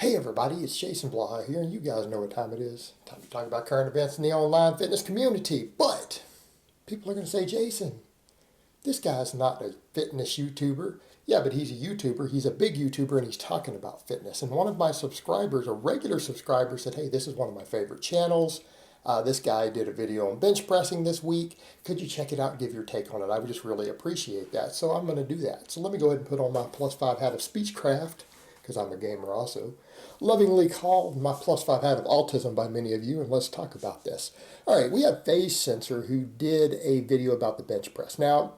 Hey everybody, it's Jason Blaha here, and you guys know what time it is. Time to talk about current events in the online fitness community. But people are going to say, Jason, this guy's not a fitness YouTuber. Yeah, but he's a YouTuber. He's a big YouTuber, and he's talking about fitness. And one of my subscribers, a regular subscriber, said, hey, this is one of my favorite channels. This guy did a video on bench pressing this week. Could you check it out and give your take on it? I would just really appreciate that. So I'm going to do that. So let me go ahead and put on my +5 hat of speechcraft, because I'm a gamer also, lovingly called my +5 hat of autism by many of you, and let's talk about this. All right, we have FaZe Censor, who did a video about the bench press. Now,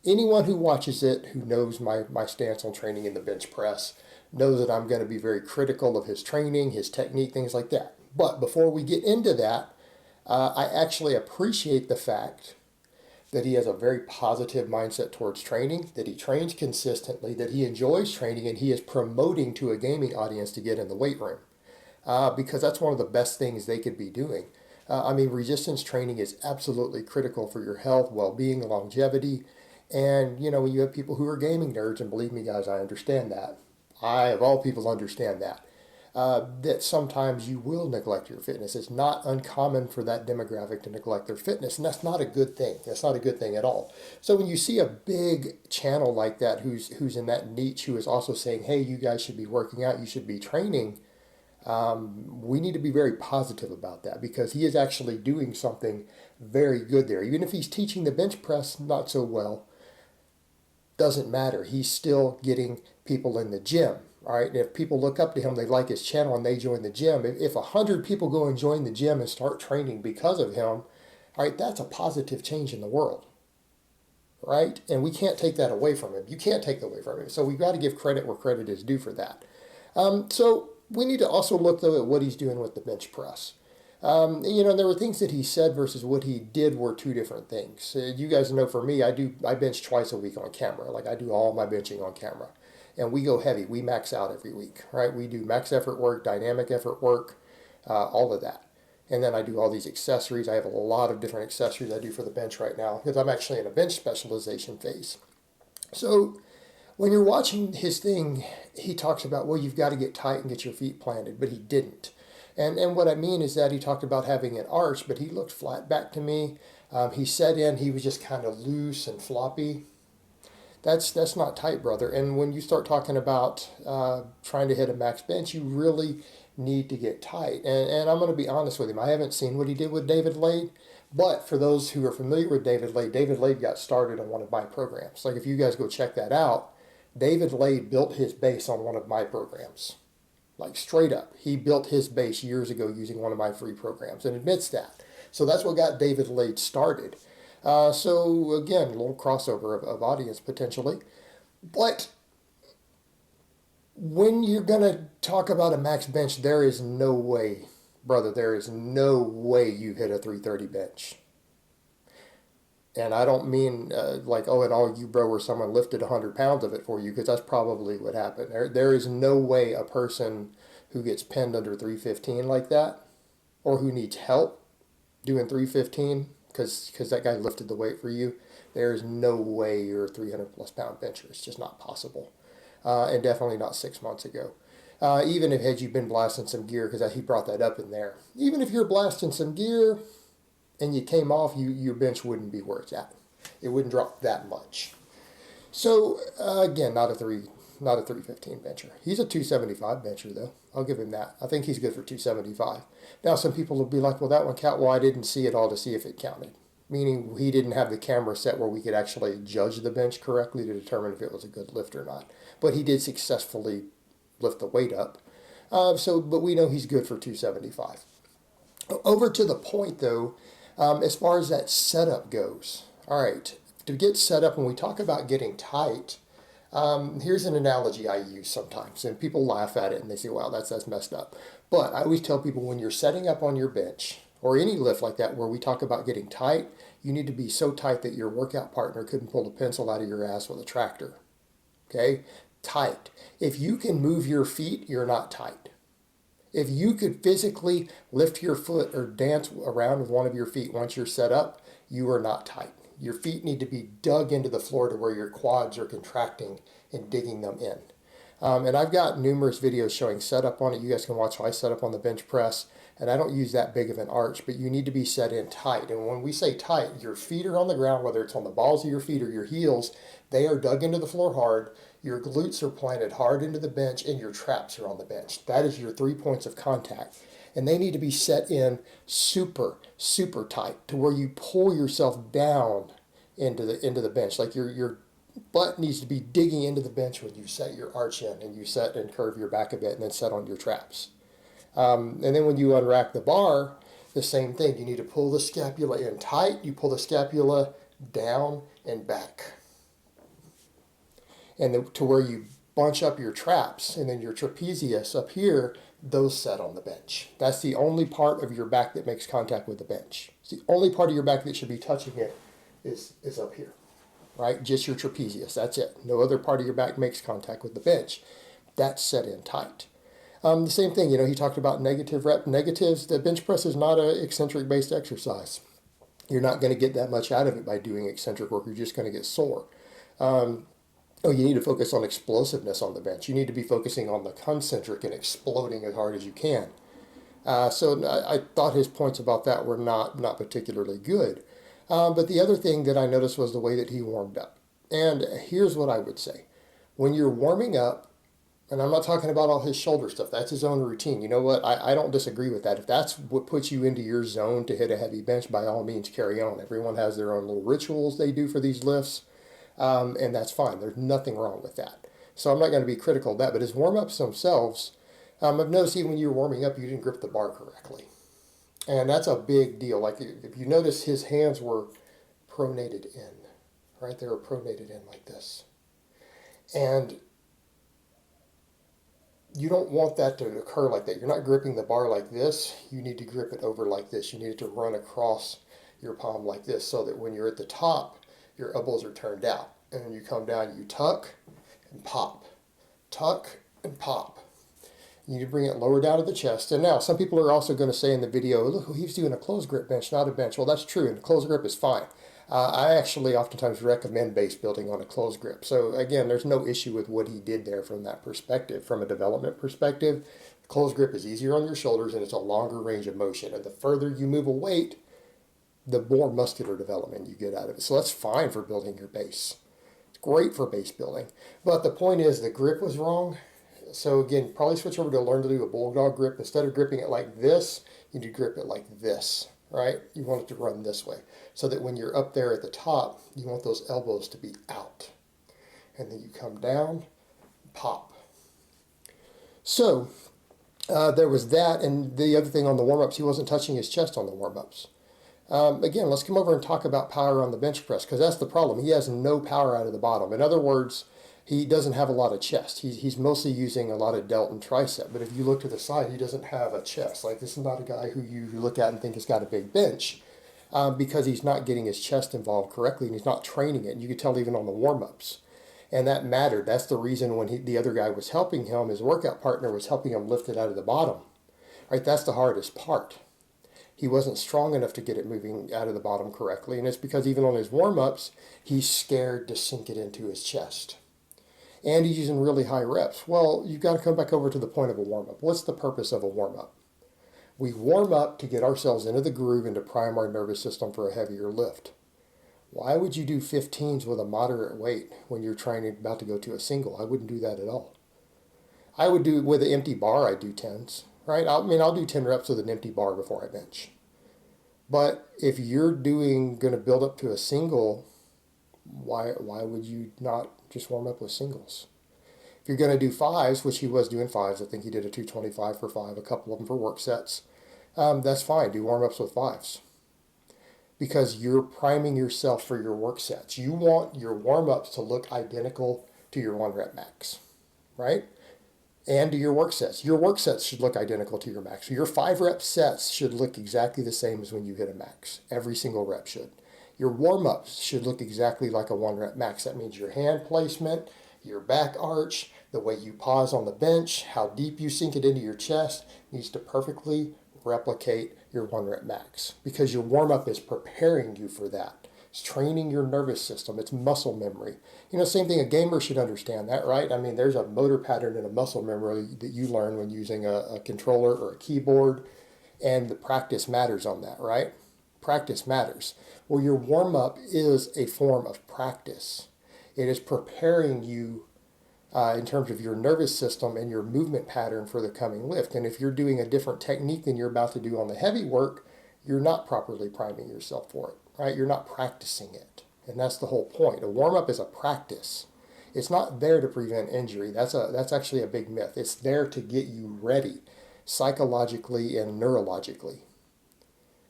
anyone who watches it, who knows my stance on training in the bench press, knows that I'm going to be very critical of his training, his technique, things like that. But before we get into that, I actually appreciate the fact that he has a very positive mindset towards training, that he trains consistently, that he enjoys training, and he is promoting to a gaming audience to get in the weight room. Because that's one of the best things they could be doing. Resistance training is absolutely critical for your health, well-being, longevity. And, when you have people who are gaming nerds, and believe me, guys, I understand that. I, of all people, understand that. That sometimes you will neglect your fitness. It's not uncommon for that demographic to neglect their fitness, and that's not a good thing. That's not a good thing at all. So when you see a big channel like that who's in that niche, who is also saying, hey, you guys should be working out, you should be training, we need to be very positive about that, because he is actually doing something very good there. Even if he's teaching the bench press not so well, doesn't matter. He's still getting people in the gym. All right, and if people look up to him, they like his channel, and they join the gym. If 100 people go and join the gym and start training because of him, all right, that's a positive change in the world, right? And we can't take that away from him. You can't take that away from him. So we've got to give credit where credit is due for that. So we need to also look, though, at what he's doing with the bench press. There were things that he said versus what he did were two different things. You guys know, for me, I bench twice a week on camera. Like, I do all my benching on camera. And we go heavy. We max out every week, right? We do max effort work, dynamic effort work, all of that. And then I do all these accessories. I have a lot of different accessories I do for the bench right now, because I'm actually in a bench specialization phase. So when you're watching his thing, he talks about, well, you've got to get tight and get your feet planted, but he didn't. And what I mean is that he talked about having an arch, but he looked flat back to me. He set in, he was just kind of loose and floppy. That's not tight, brother. And when you start talking about trying to hit a max bench, you really need to get tight. And I'm going to be honest with him. I haven't seen what he did with David Lade, but for those who are familiar with David Lade got started on one of my programs. Like, if you guys go check that out, David Lade built his base on one of my programs. Like, straight up. He built his base years ago using one of my free programs and admits that. So that's what got David Lade started. So again, a little crossover of audience potentially. But when you're going to talk about a max bench, there is no way, brother, there is no way you hit a 330 bench. And I don't mean like, oh, and all you, bro, where someone lifted 100 pounds of it for you, because that's probably what happened. There is no way a person who gets pinned under 315 like that, or who needs help doing 315, because that guy lifted the weight for you, there is no way you're a 300 plus pound bencher. It's just not possible. And definitely not 6 months ago. Even if had you been blasting some gear, because he brought that up in there. Even if you're blasting some gear and you came off, your bench wouldn't be where it's at. It wouldn't drop that much. So again, not a 315 bencher. He's a 275 bencher though. I'll give him that. I think he's good for 275. Now some people will be like, well, that one count. Well, I didn't see it all to see if it counted. Meaning he didn't have the camera set where we could actually judge the bench correctly to determine if it was a good lift or not. But he did successfully lift the weight up. But we know he's good for 275. Over to the point though, as far as that setup goes. All right, to get set up, when we talk about getting tight, here's an analogy I use sometimes, and people laugh at it and they say, wow, that's messed up. But I always tell people, when you're setting up on your bench, or any lift like that where we talk about getting tight, you need to be so tight that your workout partner couldn't pull a pencil out of your ass with a tractor. Okay? Tight. If you can move your feet, you're not tight. If you could physically lift your foot or dance around with one of your feet once you're set up, you are not tight. Your feet need to be dug into the floor to where your quads are contracting and digging them in. And I've got numerous videos showing setup on it. You guys can watch how I set up on the bench press. And I don't use that big of an arch, but you need to be set in tight. And when we say tight, your feet are on the ground, whether it's on the balls of your feet or your heels, they are dug into the floor hard. Your glutes are planted hard into the bench, and your traps are on the bench. That is your 3 points of contact. And they need to be set in super, super tight to where you pull yourself down into the bench. Like your butt needs to be digging into the bench when you set your arch in, and you set and curve your back a bit and then set on your traps. And then when you unrack the bar, the same thing. You need to pull the scapula in tight. You pull the scapula down and back. And to where you bunch up your traps, and then your trapezius up here, those set on the bench. That's the only part of your back that makes contact with the bench. It's the only part of your back that should be touching it is up here, right? Just your trapezius, that's it. No other part of your back makes contact with the bench. That's set in tight. The same thing, he talked about negative rep negatives. The bench press is not an eccentric based exercise. You're not going to get that much out of it by doing eccentric work. You're just going to get sore. You need to focus on explosiveness on the bench. You need to be focusing on the concentric and exploding as hard as you can. So I thought his points about that were not particularly good. But the other thing that I noticed was the way that he warmed up. And here's what I would say. When you're warming up, and I'm not talking about all his shoulder stuff. That's his own routine. You know what? I don't disagree with that. If that's what puts you into your zone to hit a heavy bench, by all means, carry on. Everyone has their own little rituals they do for these lifts, and that's fine. There's nothing wrong with that. So I'm not going to be critical of that. But his warm-ups themselves, I've noticed even when you were warming up, you didn't grip the bar correctly. And that's a big deal. Like if you notice, his hands were pronated in, right? They were pronated in like this. And you don't want that to occur like that. You're not gripping the bar like this. You need to grip it over like this. You need it to run across your palm like this so that when you're at the top, your elbows are turned out. And when you come down, you tuck and pop. Tuck and pop. You need to bring it lower down to the chest. And now, some people are also going to say in the video, look, he's doing a closed grip bench, not a bench. Well, that's true, and closed grip is fine. I actually oftentimes recommend base building on a closed grip. So again, there's no issue with what he did there from that perspective. From a development perspective, closed grip is easier on your shoulders and it's a longer range of motion. And the further you move a weight, the more muscular development you get out of it. So that's fine for building your base. It's great for base building. But the point is the grip was wrong. So again, probably switch over to learn to do a bulldog grip. Instead of gripping it like this, you need to grip it like this. Right? You want it to run this way so that when you're up there at the top, you want those elbows to be out. And then you come down, pop. So there was that. And the other thing on the warm-ups, he wasn't touching his chest on the warm-ups. Again, let's come over and talk about power on the bench press because that's the problem. He has no power out of the bottom. In other words, he doesn't have a lot of chest. He's mostly using a lot of delt and tricep. But if you look to the side, he doesn't have a chest. Like, this is not a guy who you look at and think has got a big bench because he's not getting his chest involved correctly and he's not training it. And you could tell even on the warm-ups. And that mattered. That's the reason when the other guy was helping him, his workout partner was helping him lift it out of the bottom. Right? That's the hardest part. He wasn't strong enough to get it moving out of the bottom correctly. And it's because even on his warm-ups, he's scared to sink it into his chest. And he's using really high reps. Well, you've got to come back over to the point of a warm-up. What's the purpose of a warm-up? We warm up to get ourselves into the groove and to prime our nervous system for a heavier lift. Why would you do 15s with a moderate weight when you're about to go to a single? I wouldn't do that at all. I would do, with an empty bar, I'd do 10s. Right? I'll do 10 reps with an empty bar before I bench. But if you're going to build up to a single, why would you not just warm up with singles? If you're going to do 5s, which he was doing 5s, I think he did a 225 for 5, a couple of them for work sets, that's fine. Do warm-ups with 5s. Because you're priming yourself for your work sets. You want your warm-ups to look identical to your 1-rep max, right? And to your work sets. Your work sets should look identical to your max. So your 5-rep sets should look exactly the same as when you hit a max. Every single rep should. Your warm-ups should look exactly like a 1-rep max. That means your hand placement, your back arch, the way you pause on the bench, how deep you sink it into your chest needs to perfectly replicate your 1-rep max because your warm-up is preparing you for that. It's training your nervous system. It's muscle memory. You know, same thing, a gamer should understand that, right? I mean, there's a motor pattern and a muscle memory that you learn when using a controller or a keyboard, and the practice matters on that, right? Practice matters. Well, your warm up is a form of practice. It is preparing you in terms of your nervous system and your movement pattern for the coming lift. And if you're doing a different technique than you're about to do on the heavy work, you're not properly priming yourself for it, right? You're not practicing it. And that's the whole point. A warm up is a practice. It's not there to prevent injury. That's actually a big myth. It's there to get you ready psychologically and neurologically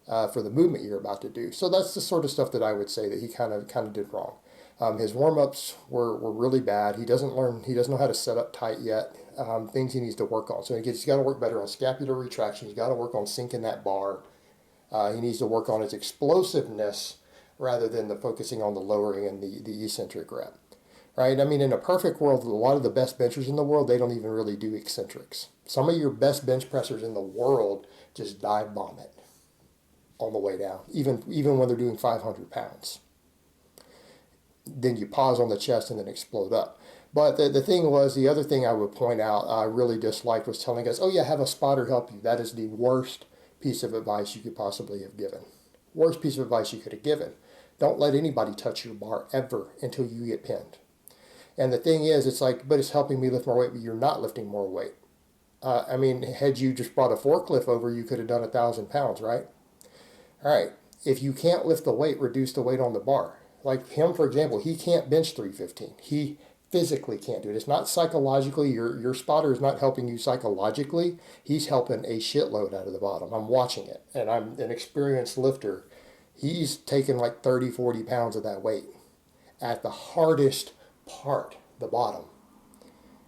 for the movement you're about to do. So that's the sort of stuff that I would say that he kind of did wrong. His warm-ups were really bad. He doesn't know how to set up tight yet. Things he needs to work on. So he's got to work better on scapular retraction. He's got to work on sinking that bar. He needs to work on his explosiveness rather than the focusing on the lowering and the eccentric rep. Right? I mean, in a perfect world, a lot of the best benchers in the world, they don't even really do eccentrics. Some of your best bench pressers in the world just dive bomb it on the way down, even when they're doing 500 pounds. Then you pause on the chest and then explode up. But the thing was, the other thing I would point out I really disliked was telling us, oh yeah, have a spotter help you. That is the worst piece of advice you could possibly have given. Worst piece of advice you could have given. Don't let anybody touch your bar ever until you get pinned. And the thing is, it's like, but it's helping me lift more weight, but you're not lifting more weight. I mean, had you just brought a forklift over, you could have done 1,000 pounds, right? All right. If you can't lift the weight, reduce the weight on the bar. Like him, for example, he can't bench 315. He physically can't do it. It's not psychologically. Your spotter is not helping you psychologically. He's helping a shitload out of the bottom. I'm watching it, and I'm an experienced lifter. He's taking like 30, 40 pounds of that weight at the hardest part, the bottom.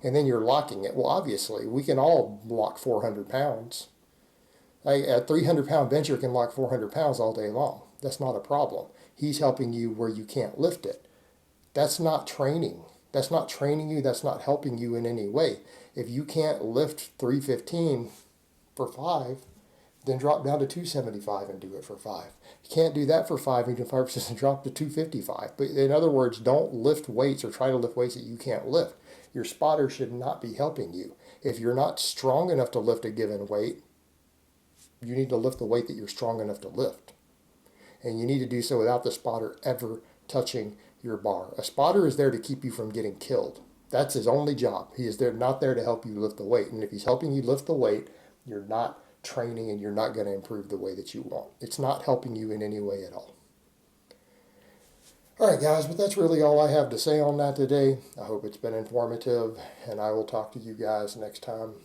And then you're locking it. Well, obviously, we can all lock 400 pounds. A 300-pound bencher can lock 400 pounds all day long. That's not a problem. He's helping you where you can't lift it. That's not training. That's not training you. That's not helping you in any way. If you can't lift 315 for 5, then drop down to 275 and do it for 5. You can't do that for 5, you can 5% drop to 255. But in other words, don't lift weights or try to lift weights that you can't lift. Your spotter should not be helping you. If you're not strong enough to lift a given weight, you need to lift the weight that you're strong enough to lift. And you need to do so without the spotter ever touching your bar. A spotter is there to keep you from getting killed. That's his only job. He is not there to help you lift the weight. And if he's helping you lift the weight, you're not training and you're not going to improve the way that you want. It's not helping you in any way at all. All right, guys, but that's really all I have to say on that today. I hope it's been informative, and I will talk to you guys next time.